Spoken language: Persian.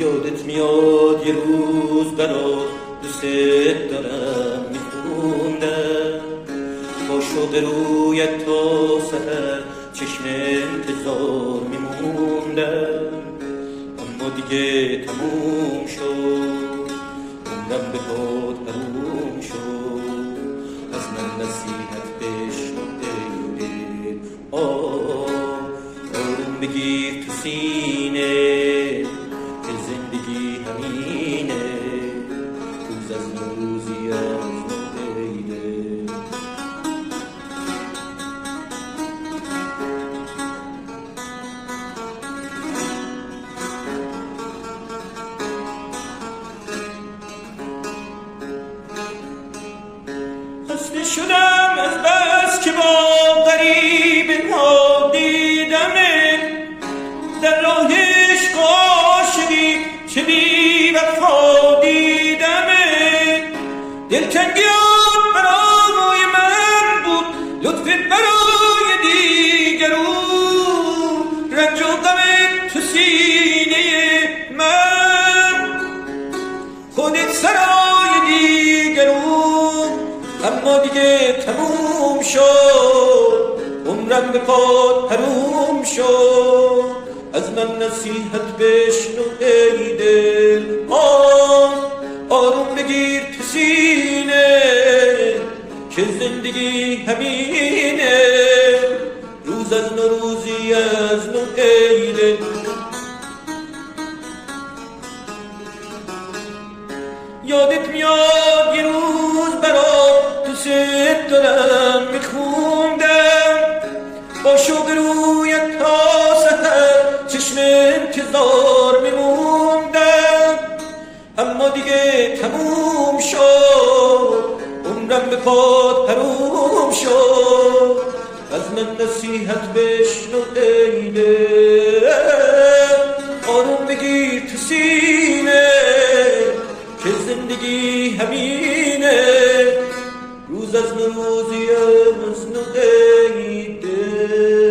یادت میاد یه روز برات دوست دارم میخوندم، با شوق رویت تا سحر چشم انتظار میموندم، اما دیگه تموم شد، عمرم به باد حروم شد. از من نصیحت بشنو ای دل، آروم بگیر تو سینه که زندگی همینه، روز از روزی از نویده. خسته شدم از بس که با غریب ها دیدمه، در راه عشق عاشقی چه بی وفا دیدمه. دلتنگیات برای من بود، لطفت برای دیگرون، رنج و غم تو سینه من، خودت سرای دیگرون. اما دیگه تموم شد، عمرم به پاد حروم شد. از من نصیحت بشنو ای دل، آروم بگیر تو سینه که زندگی همینه، روز از نو روزی از نو ای دل. یادت میاد یه روز برات دوست دارم میخوندم، با شوق رویت تا سحر چشم انتظار میموندم، اما دیگه تموم شد، عمرم به پاد حروم شد. از من نصیحت بشنو ای دل، آروم بگیر تو سینه که زندگی همینه، روز از نو روزی از نو ای دل.